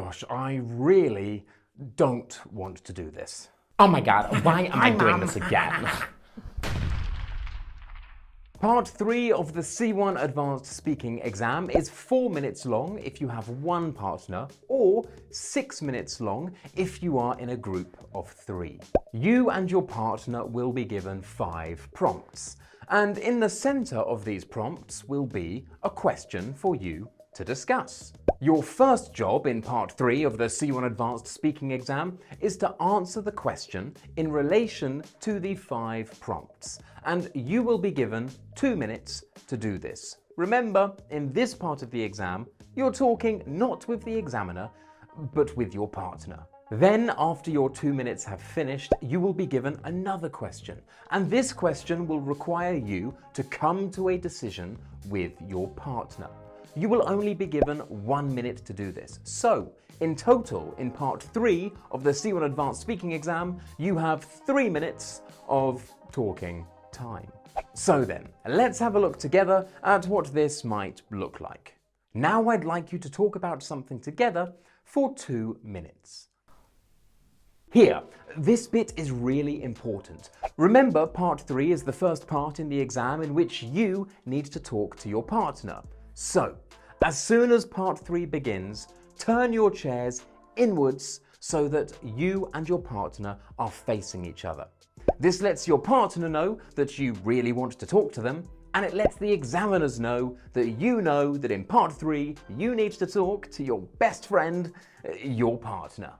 gosh, I really don't want to do this. Oh my god, why am I doing this again? Part 3 of the C1 Advanced Speaking exam is 4 minutes long if you have one partner, or 6 minutes long if you are in a group of 3. You and your partner will be given 5 prompts, and in the center of these prompts will be a question for you to discuss. Your first job in Part 3 of the C1 Advanced Speaking exam is to answer the question in relation to the 5 prompts, and you will be given 2 minutes to do this. Remember, in this part of the exam, you're talking not with the examiner, but with your partner. Then, after your 2 minutes have finished, you will be given another question, and this question will require you to come to a decision with your partner. You will only be given 1 minute to do this. So, in total, in Part 3 of the C1 Advanced Speaking exam, you have 3 minutes of talking time. So then, let's have a look together at what this might look like. Now I'd like you to talk about something together for 2 minutes. Here, this bit is really important. Remember, Part 3 is the first part in the exam in which you need to talk to your partner. So, as soon as Part 3 begins, turn your chairs inwards so that you and your partner are facing each other. This lets your partner know that you really want to talk to them, and it lets the examiners know that you know that in Part 3 you need to talk to your best friend, your partner.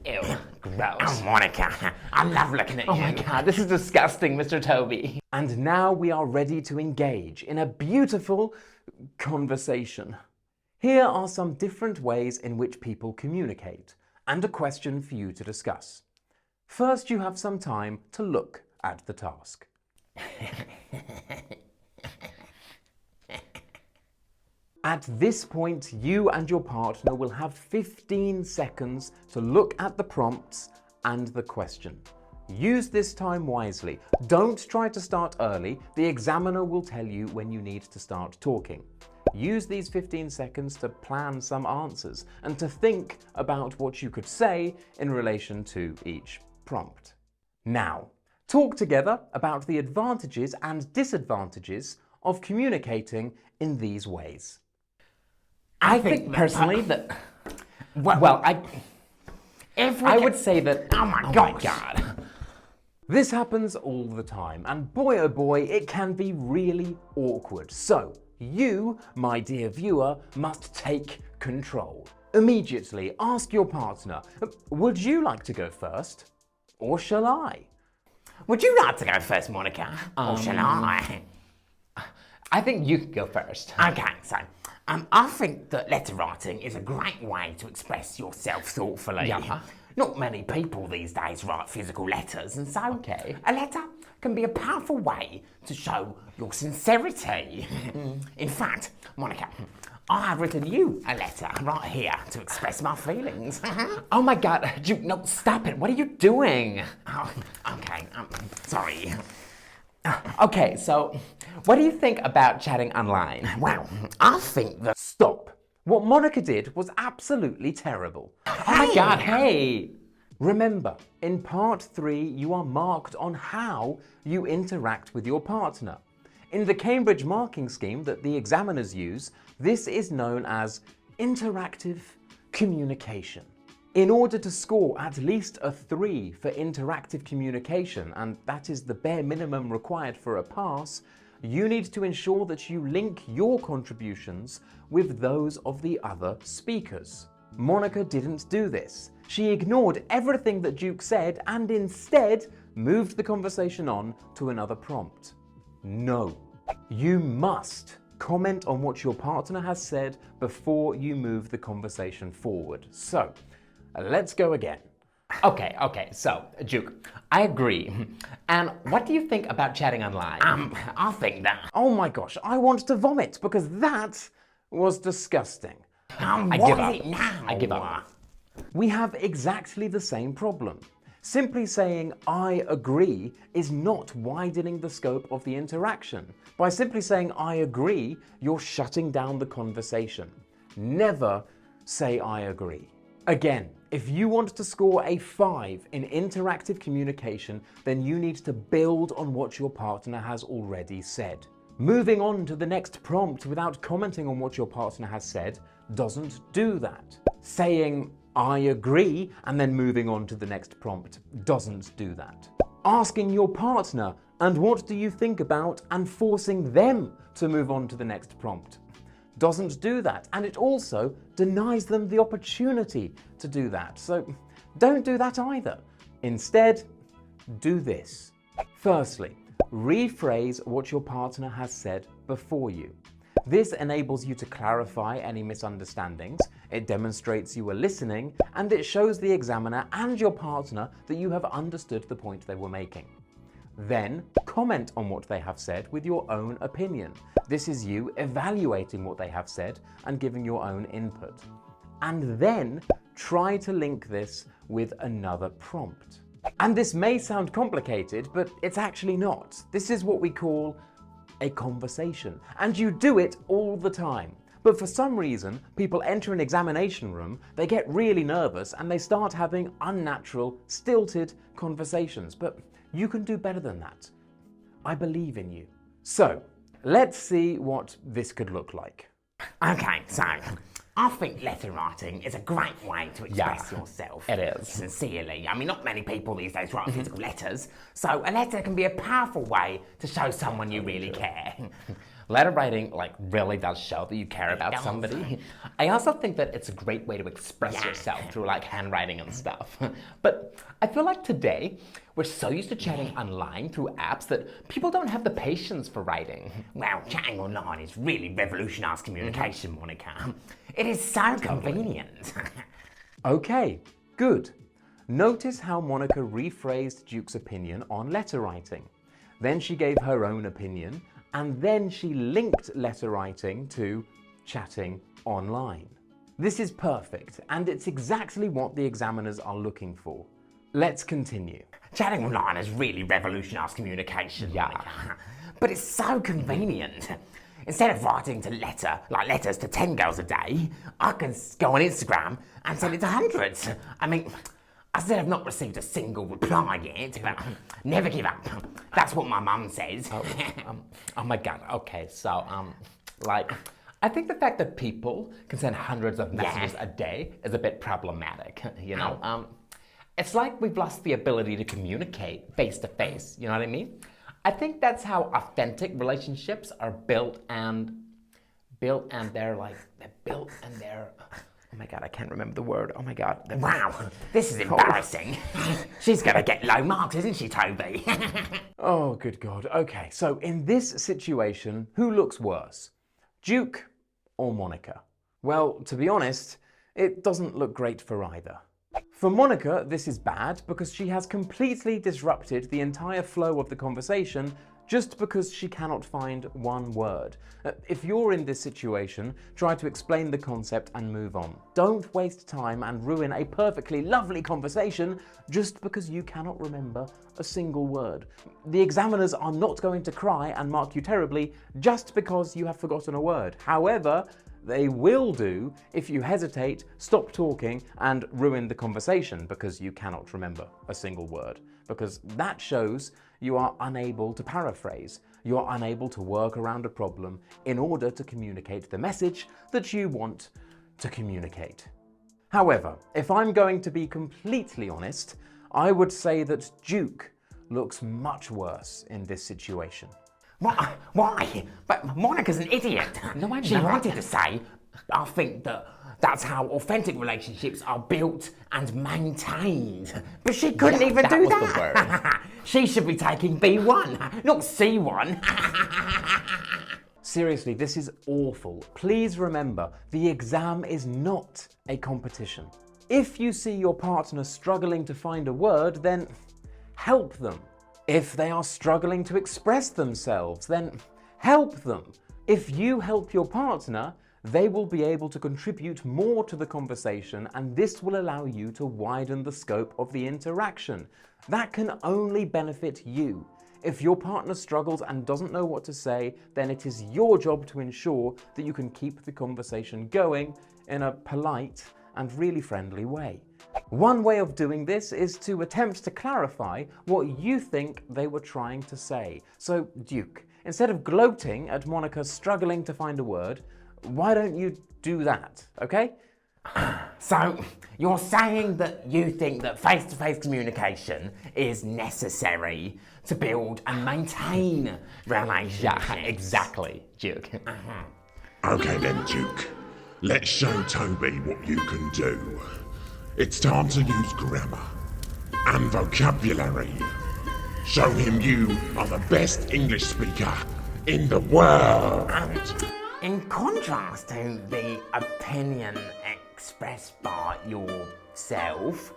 Ew, gross. Oh, Monica, I love looking at you. Oh my god, this is disgusting, Mr. Toby. And now we are ready to engage in a beautiful conversation. Here are some different ways in which people communicate, and a question for you to discuss. First, you have some time to look at the task. At this point, you and your partner will have 15 seconds to look at the prompts and the question. Use this time wisely. Don't try to start early. The examiner will tell you when you need to start talking. Use these 15 seconds to plan some answers and to think about what you could say in relation to each prompt. Now, talk together about the advantages and disadvantages of communicating in these ways. I think personally that, I would say that, Oh my God. This happens all the time, and boy oh boy, it can be really awkward. So, you, my dear viewer, must take control. Immediately ask your partner, would you like to go first? Or shall I? Would you like to go first, Monica? Or shall I? I think you could go first. Okay, so I think that letter writing is a great way to express yourself thoughtfully. Yeah. Not many people these days write physical letters, and so a letter can be a powerful way to show your sincerity. In fact, Monica, I have written you a letter right here to express my feelings. Oh my god, no, stop it. What are you doing? Oh, okay, sorry. Okay, so what do you think about chatting online? Well, I think that... Stop. What Monica did was absolutely terrible. Oh my god, hey! Remember, in Part 3, you are marked on how you interact with your partner. In the Cambridge marking scheme that the examiners use, this is known as interactive communication. In order to score at least a 3 for interactive communication, and that is the bare minimum required for a pass, you need to ensure that you link your contributions with those of the other speakers. Monica didn't do this. She ignored everything that Duke said and instead moved the conversation on to another prompt. No. You must comment on what your partner has said before you move the conversation forward. So, let's go again. Okay, so, Duke, I agree. And what do you think about chatting online? I think that... Oh my gosh, I want to vomit because that was disgusting. I what give is up. it now? I give up. We have exactly the same problem. Simply saying, I agree, is not widening the scope of the interaction. By simply saying, I agree, you're shutting down the conversation. Never say I agree. Again, if you want to score a 5 in interactive communication, then you need to build on what your partner has already said. Moving on to the next prompt without commenting on what your partner has said doesn't do that. Saying I agree and then moving on to the next prompt doesn't do that. Asking your partner, and what do you think about, and forcing them to move on to the next prompt doesn't do that. And it also denies them the opportunity to do that. So don't do that either. Instead, do this. Firstly, rephrase what your partner has said before you. This enables you to clarify any misunderstandings, it demonstrates you are listening, and it shows the examiner and your partner that you have understood the point they were making. Then, comment on what they have said with your own opinion. This is you evaluating what they have said and giving your own input. And then, try to link this with another prompt. And this may sound complicated, but it's actually not. This is what we call a conversation, and you do it all the time. But for some reason, people enter an examination room, they get really nervous, and they start having unnatural, stilted conversations. But you can do better than that. I believe in you. So, let's see what this could look like. Okay, so I think letter writing is a great way to express yourself. It is. Sincerely. I mean, not many people these days write physical letters, so a letter can be a powerful way to show someone you really care. Letter writing really does show that you care about somebody. I also think that it's a great way to express yourself through handwriting and stuff. But I feel like today we're so used to chatting online through apps that people don't have the patience for writing. Well, chatting online has really revolutionised communication, Monica. It is so convenient. Okay, good. Notice how Monica rephrased Duke's opinion on letter writing. Then she gave her own opinion, and then she linked letter writing to chatting online. This is perfect, and it's exactly what the examiners are looking for. Let's continue. Chatting online has really revolutionised communication, Monica. But it's so convenient. Instead of writing letters to 10 girls a day, I can go on Instagram and send it to hundreds. I mean, I still have not received a single reply yet, but never give up. That's what my mum says. Oh my God. Okay, so I think the fact that people can send hundreds of messages a day is a bit problematic. You know, it's like we've lost the ability to communicate face to face. You know what I mean? I think that's how authentic relationships are built, and they're oh my God, I can't remember the word. Oh my God. Wow, this is embarrassing. She's gonna get low marks, isn't she, Toby? Oh, good God. Okay, so in this situation, who looks worse? Duke or Monica? Well, to be honest, it doesn't look great for either. For Monica, this is bad because she has completely disrupted the entire flow of the conversation just because she cannot find one word. If you're in this situation, try to explain the concept and move on. Don't waste time and ruin a perfectly lovely conversation just because you cannot remember a single word. The examiners are not going to cry and mark you terribly just because you have forgotten a word. However, they will do if you hesitate, stop talking, and ruin the conversation because you cannot remember a single word. Because that shows you are unable to paraphrase. You are unable to work around a problem in order to communicate the message that you want to communicate. However, if I'm going to be completely honest, I would say that Duke looks much worse in this situation. Why? But Monica's an idiot. No, I'm She not. wanted to say, I think that's how authentic relationships are built and maintained. But she couldn't even that do was that. the word. She should be taking B1, not C1. Seriously, this is awful. Please remember, the exam is not a competition. If you see your partner struggling to find a word, then help them. If they are struggling to express themselves, then help them. If you help your partner, they will be able to contribute more to the conversation, and this will allow you to widen the scope of the interaction. That can only benefit you. If your partner struggles and doesn't know what to say, then it is your job to ensure that you can keep the conversation going in a polite and really friendly way. One way of doing this is to attempt to clarify what you think they were trying to say. So, Duke, instead of gloating at Monica struggling to find a word, why don't you do that, okay? So, you're saying that you think that face-to-face communication is necessary to build and maintain relationships? Yeah, exactly, Duke. Okay then, Duke. Let's show Toby what you can do. It's time to use grammar and vocabulary. Show him you are the best English speaker in the world. And in contrast to the opinion expressed by yourself,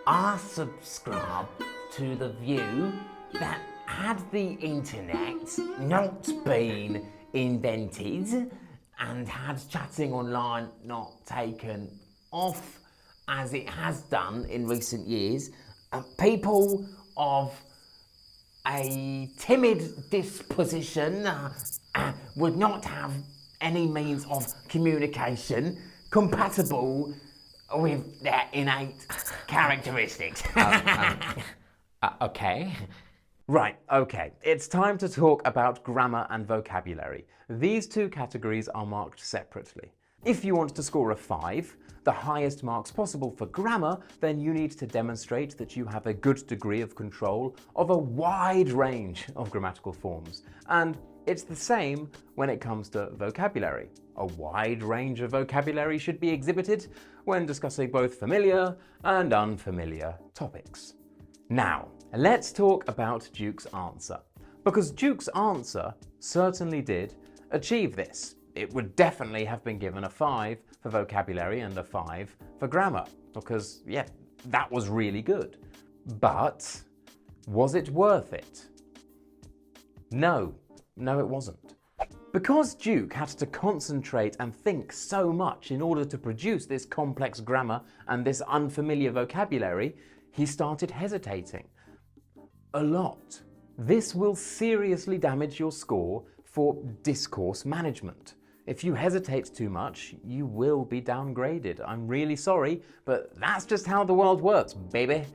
I subscribe to the view that had the internet not been invented and had chatting online not taken off as it has done in recent years, people of a timid disposition would not have any means of communication compatible with their innate characteristics. Okay. Right, okay. It's time to talk about grammar and vocabulary. These two categories are marked separately. If you want to score a 5, the highest marks possible for grammar, then you need to demonstrate that you have a good degree of control of a wide range of grammatical forms. And it's the same when it comes to vocabulary. A wide range of vocabulary should be exhibited when discussing both familiar and unfamiliar topics. Now, let's talk about Duke's answer. Because Duke's answer certainly did achieve this. It would definitely have been given a 5 for vocabulary and a 5 for grammar, because, yeah, that was really good. But was it worth it? No, it wasn't. Because Duke had to concentrate and think so much in order to produce this complex grammar and this unfamiliar vocabulary, he started hesitating. A lot. This will seriously damage your score for discourse management. If you hesitate too much, you will be downgraded. I'm really sorry, but that's just how the world works, baby.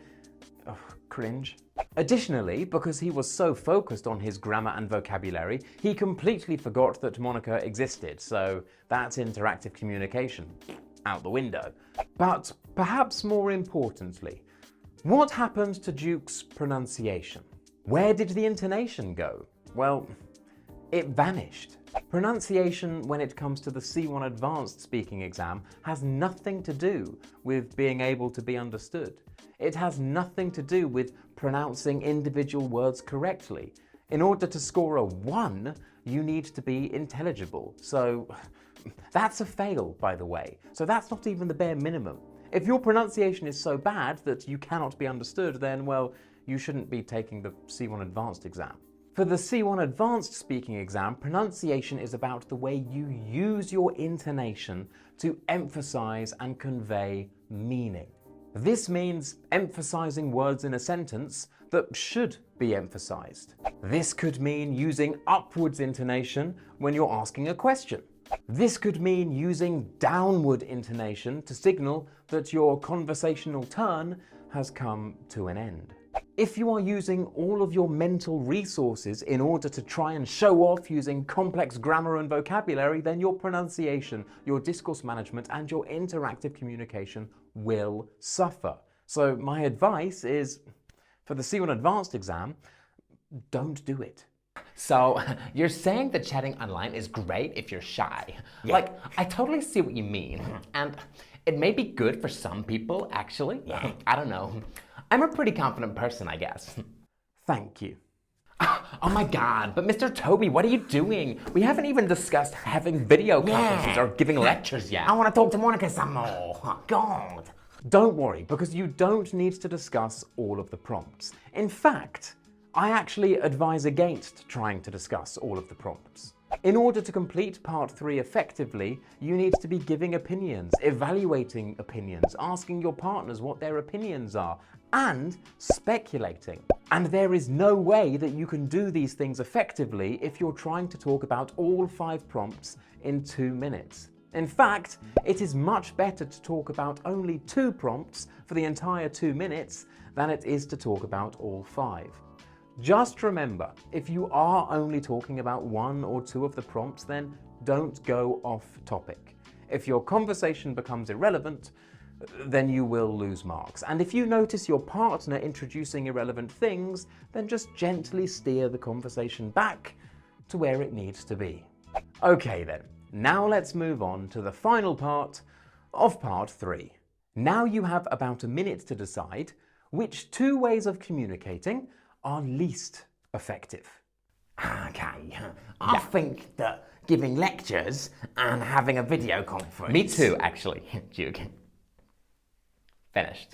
Oh, cringe. Additionally, because he was so focused on his grammar and vocabulary, he completely forgot that Monica existed, so that's interactive communication out the window. But perhaps more importantly, what happened to Duke's pronunciation? Where did the intonation go? Well, it vanished. Pronunciation when it comes to the C1 Advanced Speaking exam has nothing to do with being able to be understood. It has nothing to do with pronouncing individual words correctly. In order to score a 1, you need to be intelligible. So that's a fail, by the way. So that's not even the bare minimum. If your pronunciation is so bad that you cannot be understood, then, well, you shouldn't be taking the C1 Advanced exam. For the C1 Advanced Speaking exam, pronunciation is about the way you use your intonation to emphasize and convey meaning. This means emphasizing words in a sentence that should be emphasized. This could mean using upwards intonation when you're asking a question. This could mean using downward intonation to signal that your conversational turn has come to an end. If you are using all of your mental resources in order to try and show off using complex grammar and vocabulary, then your pronunciation, your discourse management, and your interactive communication will suffer. So my advice is, for the C1 Advanced exam, don't do it. So, you're saying that chatting online is great if you're shy. Yeah. Like, I totally see what you mean. And it may be good for some people, actually. Yeah. I don't know. I'm a pretty confident person, I guess. Thank you. Oh my god, but Mr. Toby, what are you doing? We haven't even discussed having video conferences or giving lectures yet. I want to talk to Monica some more. Oh, God. Don't worry, because you don't need to discuss all of the prompts. In fact, I actually advise against trying to discuss all of the prompts. In order to complete Part 3 effectively, you need to be giving opinions, evaluating opinions, asking your partners what their opinions are, and speculating. And there is no way that you can do these things effectively if you're trying to talk about all 5 prompts in 2 minutes. In fact, it is much better to talk about only 2 prompts for the entire 2 minutes than it is to talk about all 5. Just remember, if you are only talking about 1 or 2 of the prompts, then don't go off topic. If your conversation becomes irrelevant, then you will lose marks. And if you notice your partner introducing irrelevant things, then just gently steer the conversation back to where it needs to be. Okay then, now let's move on to the final part of part 3. Now you have about a minute to decide which 2 ways of communicating are least effective. Okay, I think that giving lectures and having a video conference... Me too, actually, Duke. Finished.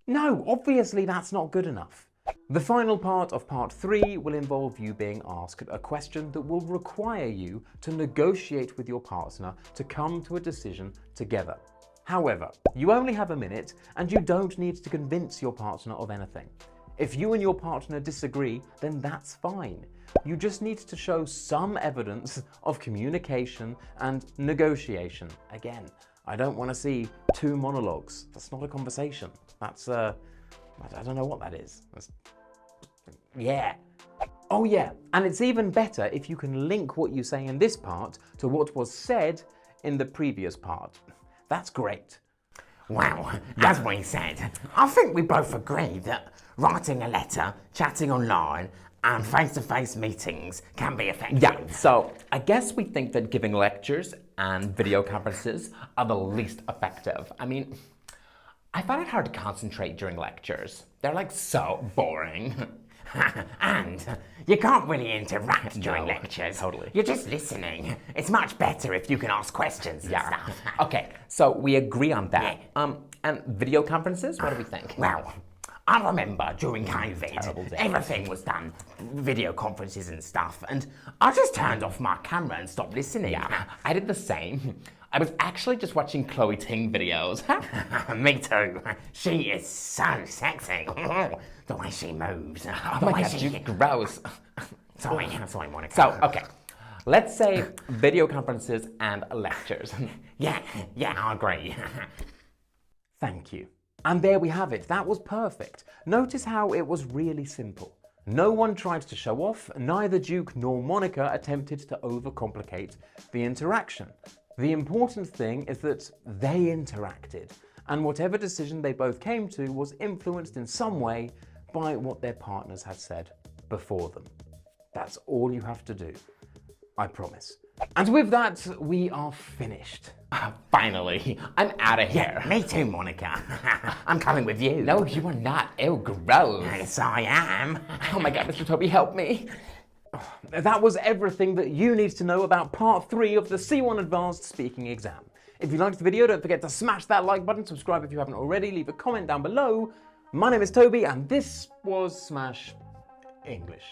No, obviously that's not good enough. The final part of part 3 will involve you being asked a question that will require you to negotiate with your partner to come to a decision together. However, you only have a minute and you don't need to convince your partner of anything. If you and your partner disagree, then that's fine. You just need to show some evidence of communication and negotiation. Again, I don't want to see 2 monologues. That's not a conversation. That's, I don't know what that is. Yeah. Oh yeah, and it's even better if you can link what you say in this part to what was said in the previous part. That's great. Well, as we said, I think we both agreed that writing a letter, chatting online, and face-to-face meetings can be effective. Yeah, so I guess we think that giving lectures and video conferences are the least effective. I mean, I find it hard to concentrate during lectures. They're like so boring. And you can't really interact during lectures. Totally. You're just listening. It's much better if you can ask questions and stuff. Okay, so we agree on that. And video conferences, what do we think? Well, I remember during Terrible COVID, day. everything was done, video conferences and stuff, and I just turned off my camera and stopped listening. Yeah, I did the same. I was actually just watching Chloe Ting videos. Me too. She is so sexy. The way she moves. Oh my God, you're gross. Sorry, Monica. So, okay, let's say video conferences and lectures. Yeah, I agree. Thank you. And there we have it. That was perfect. Notice how it was really simple. No one tried to show off, neither Duke nor Monica attempted to overcomplicate the interaction. The important thing is that they interacted, and whatever decision they both came to was influenced in some way by what their partners had said before them. That's all you have to do. I promise. And with that, we are finished. Finally, I'm out of here. Me too, Monica. I'm coming with you. No, you are not. Ew, gross. Yes, I am. Oh my God, Mr. Toby, help me. That was everything that you need to know about part 3 of the C1 Advanced Speaking Exam. If you liked the video, don't forget to smash that like button, subscribe if you haven't already, leave a comment down below. My name is Toby, and this was Smash English.